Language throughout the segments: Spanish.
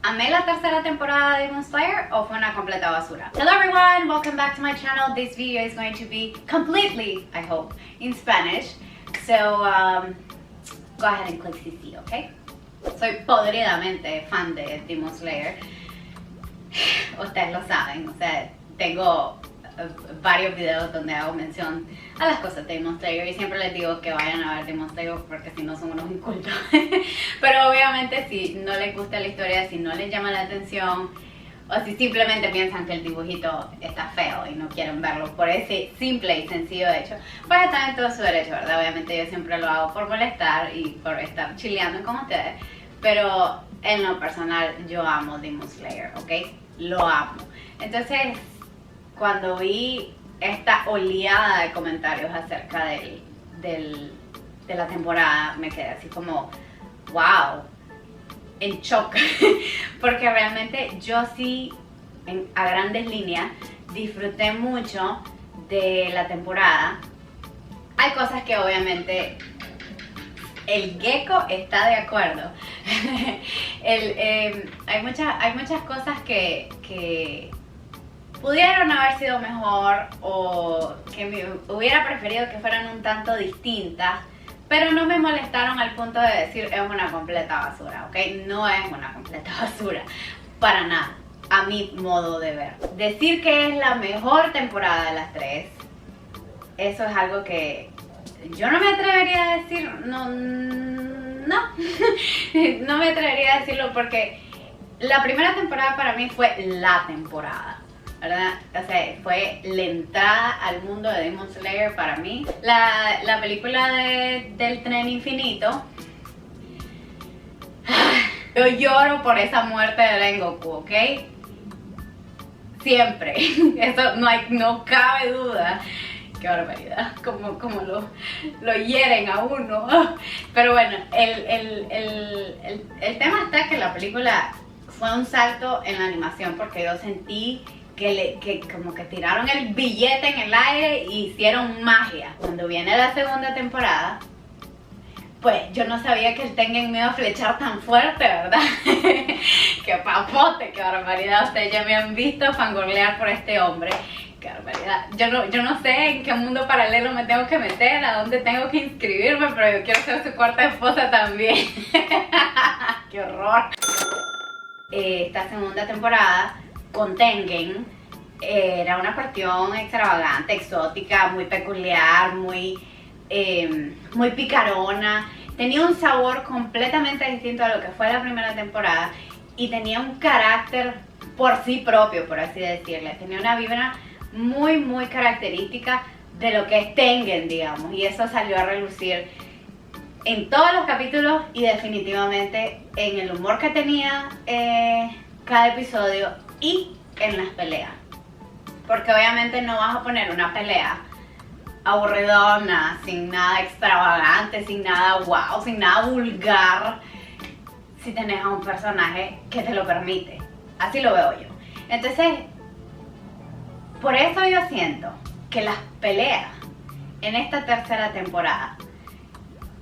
¿Amé la tercera temporada de Demon Slayer o fue una completa basura? Hello everyone, welcome back to my channel. This video is going to be completely, I hope, in Spanish. So, go ahead and click CC, okay? Soy podridamente fan de Demon Slayer. Ustedes lo saben, o sea, tengo varios videos donde hago mención a las cosas de Demon Slayer y siempre les digo que vayan a ver Demon Slayer porque si no son unos incultos. Pero obviamente si no les gusta la historia, si no les llama la atención o si simplemente piensan que el dibujito está feo y no quieren verlo por ese simple y sencillo hecho, pues están en todo su derecho, ¿verdad? Obviamente yo siempre lo hago por molestar y por estar chileando con ustedes, pero en lo personal yo amo Demon Slayer, ¿ok? Lo amo. Entonces, cuando vi esta oleada de comentarios acerca de la temporada, me quedé así como, wow, en shock. Porque realmente yo sí, a grandes líneas, disfruté mucho de la temporada. Hay cosas que obviamente el gecko está de acuerdo. Hay muchas cosas que pudieron haber sido mejor o que me hubiera preferido que fueran un tanto distintas, pero no me molestaron al punto de decir es una completa basura, ¿ok? No es una completa basura, para nada, a mi modo de ver. Decir que es la mejor temporada de las tres, eso es algo que yo no me atrevería a decir, no me atrevería a decirlo porque la primera temporada para mí fue la temporada, ¿verdad? O sea, fue la entrada al mundo de Demon Slayer para mí. La película del tren infinito, yo lloro por esa muerte de Rengoku, ¿ok? Siempre, eso no cabe duda. Qué barbaridad, como lo hieren a uno. Pero bueno, el tema está que la película fue un salto en la animación porque yo sentí que como que tiraron el billete en el aire e hicieron magia. Cuando viene la segunda temporada, pues yo no sabía que el Tengen me iba a flechar tan fuerte, ¿verdad? ¡Qué papote, qué barbaridad! Ustedes ya me han visto fangirlear por este hombre. ¡Qué barbaridad! Yo no sé en qué mundo paralelo me tengo que meter, a dónde tengo que inscribirme, pero yo quiero ser su cuarta esposa también. ¡Qué horror! Esta segunda temporada con Tengen era una cuestión extravagante, exótica, muy peculiar, muy picarona. Tenía un sabor completamente distinto a lo que fue la primera temporada y tenía un carácter por sí propio, por así decirle. Tenía una vibra muy característica de lo que es Tengen, digamos, y eso salió a relucir en todos los capítulos y definitivamente en el humor que tenía cada episodio y en las peleas, porque obviamente no vas a poner una pelea aburridona, sin nada extravagante, sin nada wow, sin nada vulgar, si tenés a un personaje que te lo permite. Así lo veo yo. Entonces, por eso yo siento que las peleas en esta tercera temporada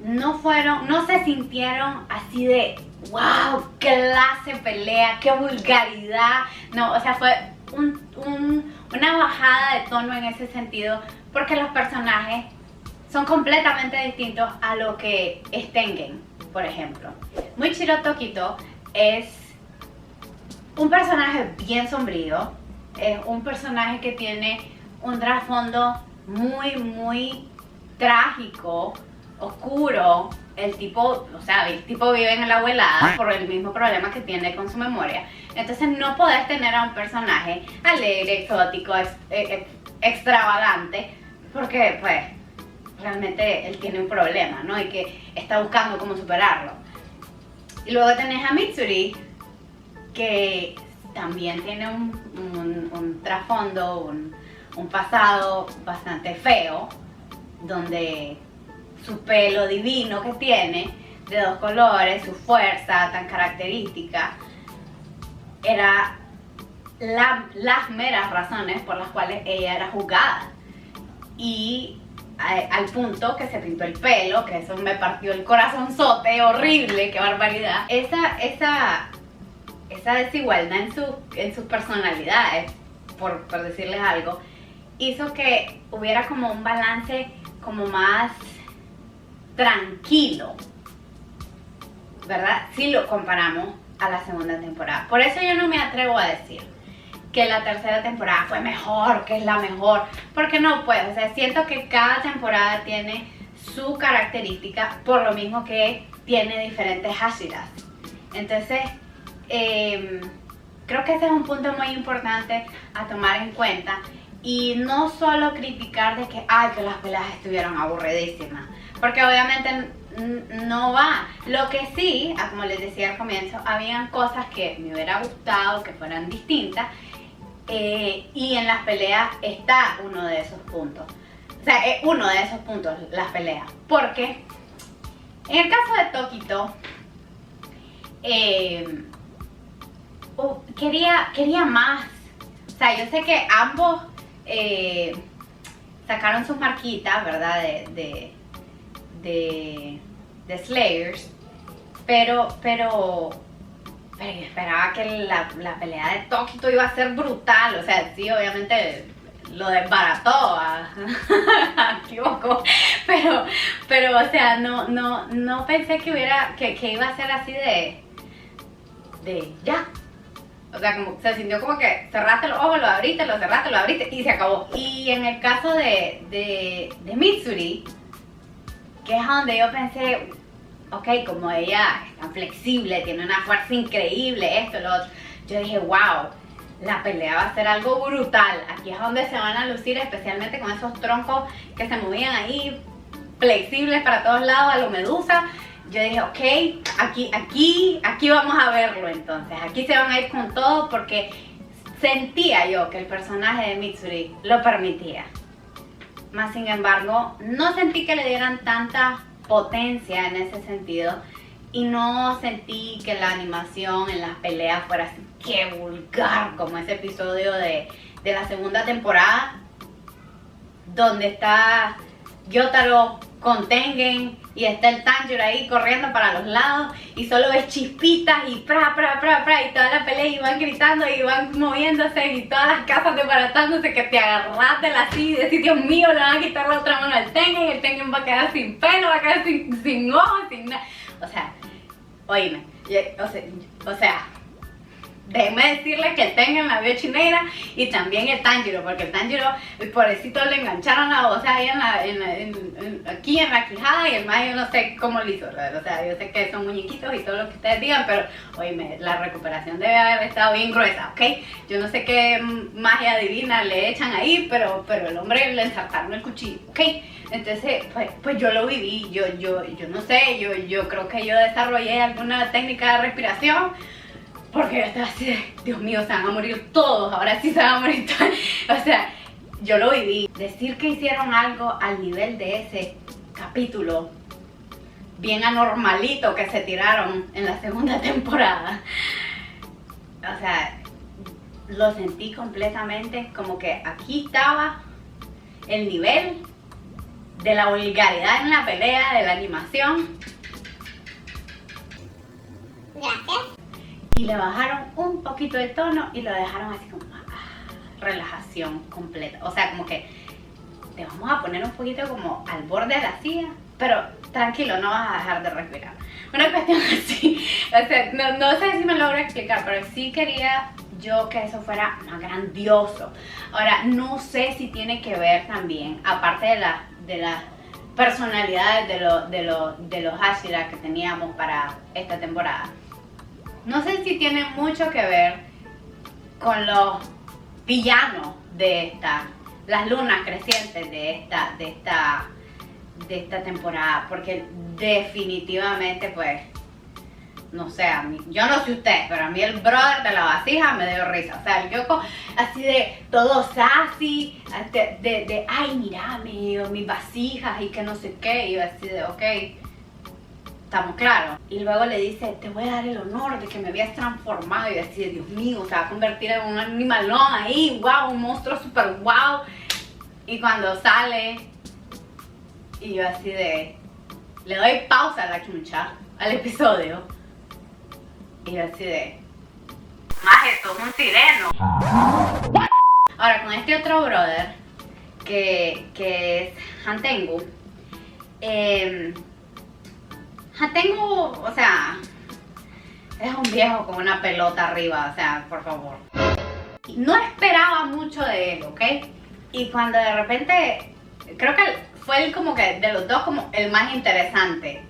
no se sintieron así de wow, clase pelea, qué vulgaridad. No, o sea, fue una bajada de tono en ese sentido, porque los personajes son completamente distintos a lo que es Tengen, por ejemplo. Muichiro Tokito es un personaje bien sombrío, es un personaje que tiene un trasfondo muy trágico, oscuro. El tipo vive en la abuelada por el mismo problema que tiene con su memoria. Entonces no podés tener a un personaje alegre, exótico, extravagante, porque pues realmente él tiene un problema, ¿no? Y que está buscando cómo superarlo. Y luego tenés a Mitsuri, que también tiene un trasfondo, un pasado bastante feo, donde su pelo divino que tiene, de dos colores, su fuerza tan característica, era las meras razones por las cuales ella era juzgada. Y al punto que se pintó el pelo, que eso me partió el corazonzote, horrible, qué barbaridad. esa desigualdad en sus personalidades, por decirles algo, hizo que hubiera como un balance como más tranquilo, ¿verdad? Si lo comparamos a la segunda temporada. Por eso yo no me atrevo a decir que la tercera temporada fue mejor, que es la mejor, porque no puedo, o sea, siento que cada temporada tiene su característica, por lo mismo que tiene diferentes Hashiras. Entonces, creo que ese es un punto muy importante a tomar en cuenta, y no solo criticar de que, ay, que las peleas estuvieron aburridísimas, porque obviamente no va. Lo que sí, como les decía al comienzo, habían cosas que me hubiera gustado que fueran distintas, y en las peleas está uno de esos puntos. O sea, uno de esos puntos, las peleas. Porque en el caso de Tokito, quería más. O sea, yo sé que ambos sacaron sus marquitas, ¿verdad? De Slayers, pero yo esperaba que la pelea de Tokito iba a ser brutal. O sea, sí, obviamente lo desbarató a Kyoko, pero o sea, no pensé que iba a ser así de ya. O sea, como se sintió como que cerraste los ojos, lo abriste, lo cerraste, lo abriste y se acabó. Y en el caso de Mitsuri, que es donde yo pensé, ok, como ella es tan flexible, tiene una fuerza increíble, esto, lo otro, yo dije, wow, la pelea va a ser algo brutal. Aquí es donde se van a lucir, especialmente con esos troncos que se movían ahí, flexibles para todos lados, a lo Medusa. Yo dije, ok, aquí vamos a verlo entonces. Aquí se van a ir con todo, porque sentía yo que el personaje de Mitsuri lo permitía. Más sin embargo, no sentí que le dieran tanta potencia en ese sentido, y no sentí que la animación en las peleas fuera así que vulgar como ese episodio de la segunda temporada, donde está Gyotaro con Tengen y está el Tanjiro ahí corriendo para los lados y solo ves chispitas y pra, y toda la pelea y van gritando y van moviéndose y todas las casas desbaratándose, que te agarras de la silla y decís, Dios mío, le van a quitar la otra mano al Tengen, el Tengen va a quedar sin pelo, va a quedar sin ojos, sin nada. O sea, oíme, o sea, déjenme decirles que el Tengen la vio chineira, y también el Tanjiro, porque el Tanjiro, el pobrecito, le engancharon la voz ahí aquí en la quijada, y el más yo no sé cómo lo hizo, o sea, yo sé que son muñequitos y todo lo que ustedes digan, pero oíme, la recuperación debe haber estado bien gruesa, ¿ok? Yo no sé qué magia divina le echan ahí, pero el hombre le ensartaron el cuchillo, ¿ok? Entonces, pues yo lo viví, yo no sé, yo creo que yo desarrollé alguna técnica de respiración, porque yo estaba así de, Dios mío, se van a morir todos, ahora sí se van a morir todos. O sea, yo lo viví. Decir que hicieron algo al nivel de ese capítulo bien anormalito que se tiraron en la segunda temporada, o sea, lo sentí completamente como que aquí estaba el nivel de la vulgaridad en la pelea, de la animación. Gracias. Y le bajaron un poquito de tono y lo dejaron así como relajación completa. O sea, como que te vamos a poner un poquito como al borde de la silla, pero tranquilo, no vas a dejar de respirar. Una cuestión así. O sea, no sé si me logro explicar, pero sí quería yo que eso fuera más grandioso. Ahora, no sé si tiene que ver también, aparte de las personalidades de los Hashira que teníamos para esta temporada, no sé si tiene mucho que ver con los villanos de las lunas crecientes de esta temporada, porque definitivamente, pues, no sé, a mí, yo no sé ustedes, pero a mí el brother de la vasija me dio risa. O sea, el Kyoko así de todo sassy, de ay, mírame, mis vasijas y que no sé qué, y yo así de, ok, estamos claros. Y luego le dice, te voy a dar el honor de que me habías transformado, y yo así de, Dios mío, se va a convertir en un animalón ahí, wow, un monstruo super wow. Y cuando sale, y yo así de, le doy pausa a la chuncha, al episodio, y yo así de, esto es un sireno. Ahora, con este otro brother, que es Hantengu, Hantengu, o sea, es un viejo con una pelota arriba, o sea, por favor. No esperaba mucho de él, ¿ok? Y cuando de repente, creo que fue él como que de los dos como el más interesante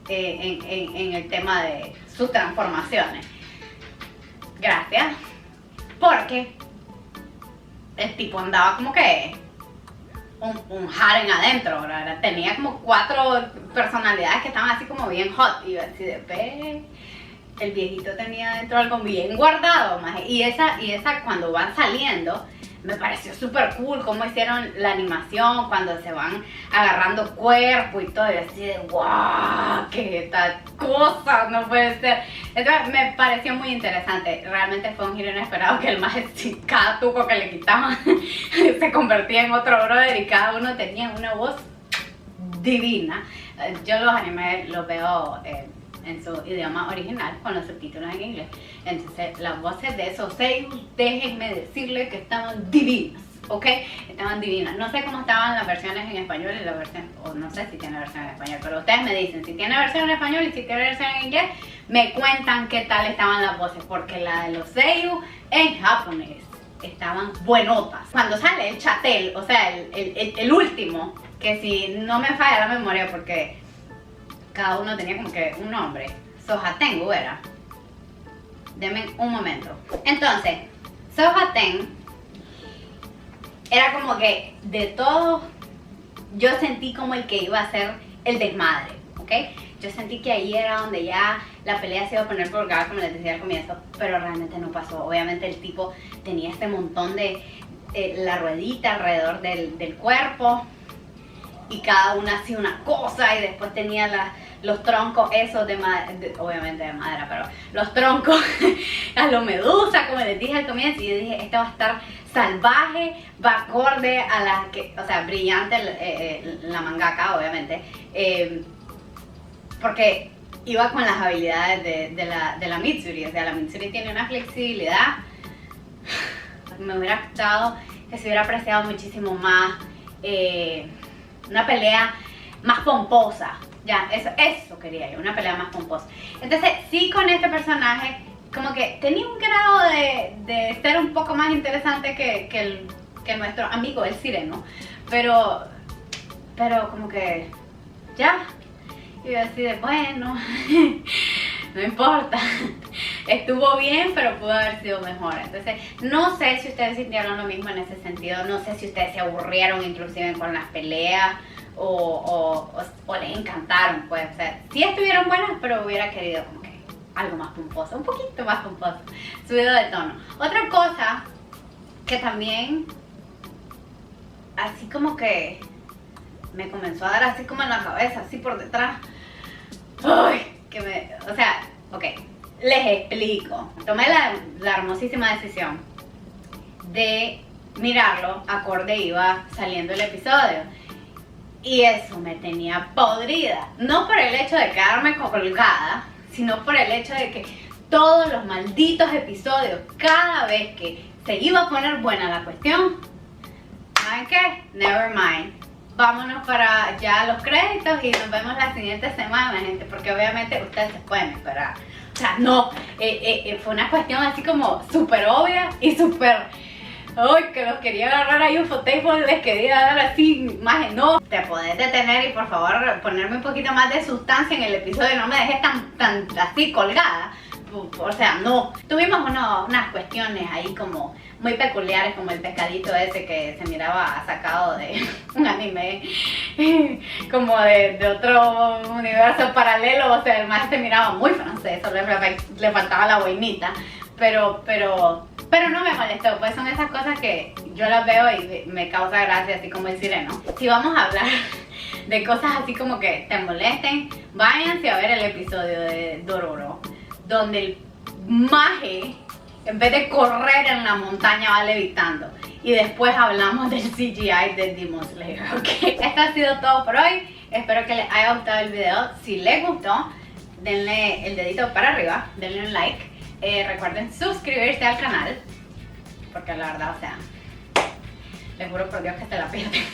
en el tema de sus transformaciones. Gracias. Porque el tipo andaba como que un harem adentro, ¿verdad? Tenía como 4 personalidades que estaban así como bien hot. Y yo así de ve, el viejito tenía dentro algo bien guardado, maje. Y esa cuando van saliendo, me pareció súper cool cómo hicieron la animación cuando se van agarrando cuerpo y todo, y así de wow, qué tal cosa, no puede ser. Entonces me pareció muy interesante, realmente fue un giro inesperado que el más cada tuco que le quitaban se convertía en otro brother y cada uno tenía una voz divina. Yo los animes los veo en su idioma original con los subtítulos en inglés. Entonces las voces de esos 6, déjenme decirle que estaban divinas, ¿ok? Estaban divinas. No sé cómo estaban las versiones en español y la versión, o no sé si tiene versión en español, pero ustedes me dicen si tiene versión en español y si tiene versión en inglés, me cuentan qué tal estaban las voces, porque la de los seiyuu en japonés estaban buenotas. Cuando sale el chatel, o sea, el último, que si no me falla la memoria porque cada uno tenía como que un nombre, Sohatengu era. Denme un momento. Entonces, Sohaten era como que de todo, yo sentí como el que iba a ser el desmadre, ¿ok? Yo sentí que ahí era donde ya la pelea se iba a poner colgada, como les decía al comienzo, pero realmente no pasó. Obviamente el tipo tenía este montón de la ruedita alrededor del cuerpo y cada una hacía una cosa y después tenía los troncos esos de madera, obviamente de madera, pero los troncos a lo medusa, como les dije al comienzo, y yo dije, esto va a estar salvaje, va acorde a la que, o sea, brillante la mangaka, obviamente, porque iba con las habilidades de la Mitsuri, o sea, la Mitsuri tiene una flexibilidad, me hubiera gustado que se hubiera apreciado muchísimo más, una pelea más pomposa. Ya, eso quería yo, una pelea más pomposa. Entonces, sí, con este personaje, como que tenía un grado de ser un poco más interesante que nuestro amigo, el sireno. Pero como que, ya. Y yo así de, bueno, no importa. Estuvo bien, pero pudo haber sido mejor. Entonces, no sé si ustedes sintieron lo mismo en ese sentido. No sé si ustedes se aburrieron inclusive con las peleas. O les encantaron, pues, o sea, sí estuvieron buenas, pero hubiera querido como que algo más pomposo, un poquito más pomposo, subido de tono. Otra cosa que también así como que me comenzó a dar así como en la cabeza, así por detrás, uy, o sea, ok, les explico. Tomé la hermosísima decisión de mirarlo acorde iba saliendo el episodio. Y eso me tenía podrida, no por el hecho de quedarme colgada, sino por el hecho de que todos los malditos episodios, cada vez que se iba a poner buena la cuestión, ¿saben qué? Never mind. Vámonos para ya los créditos y nos vemos la siguiente semana, gente, porque obviamente ustedes se pueden esperar. O sea, no, fue una cuestión así como súper obvia y súper... Ay, que los quería agarrar ahí un fotable, les quería dar así, más no. Te podés detener y por favor ponerme un poquito más de sustancia en el episodio, no me dejes tan así colgada. O sea, no. Tuvimos unas cuestiones ahí como muy peculiares, como el pescadito ese que se miraba sacado de un anime, como de otro universo paralelo. O sea, el más se miraba muy francés, solo le faltaba la boinita, pero no me molestó, pues son esas cosas que yo las veo y me causa gracia, así como el sireno. Si vamos a hablar de cosas así como que te molesten, váyanse a ver el episodio de Dororo, donde el maje, en vez de correr en la montaña, va levitando. Y después hablamos del CGI de Demon Slayer, ¿ok? Esto ha sido todo por hoy. Espero que les haya gustado el video. Si les gustó, denle el dedito para arriba, denle un like. recuerden suscribirse al canal, porque la verdad, o sea, les juro por Dios que se la pierden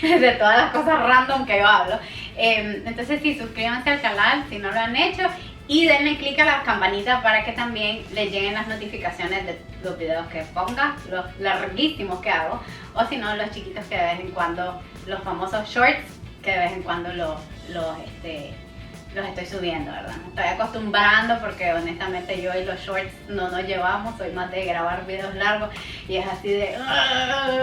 de todas las cosas random que yo hablo. Entonces sí, suscríbanse al canal si no lo han hecho y denle click a la campanita para que también les lleguen las notificaciones de los videos que ponga, los larguísimos que hago, o si no, los chiquitos que de vez en cuando, los famosos shorts que de vez en cuando los estoy subiendo, ¿verdad? Me estoy acostumbrando porque honestamente yo y los shorts no nos llevamos, soy más de grabar videos largos y es así de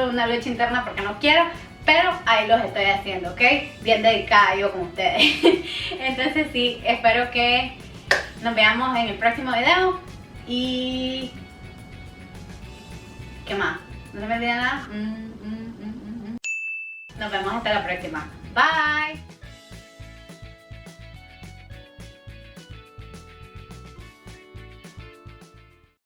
una lucha interna porque no quiero, pero ahí los estoy haciendo, ¿ok? Bien dedicada yo con ustedes. Entonces sí, espero que nos veamos en el próximo video y... ¿qué más? ¿No se me olvida nada? Nos vemos hasta la próxima. Bye.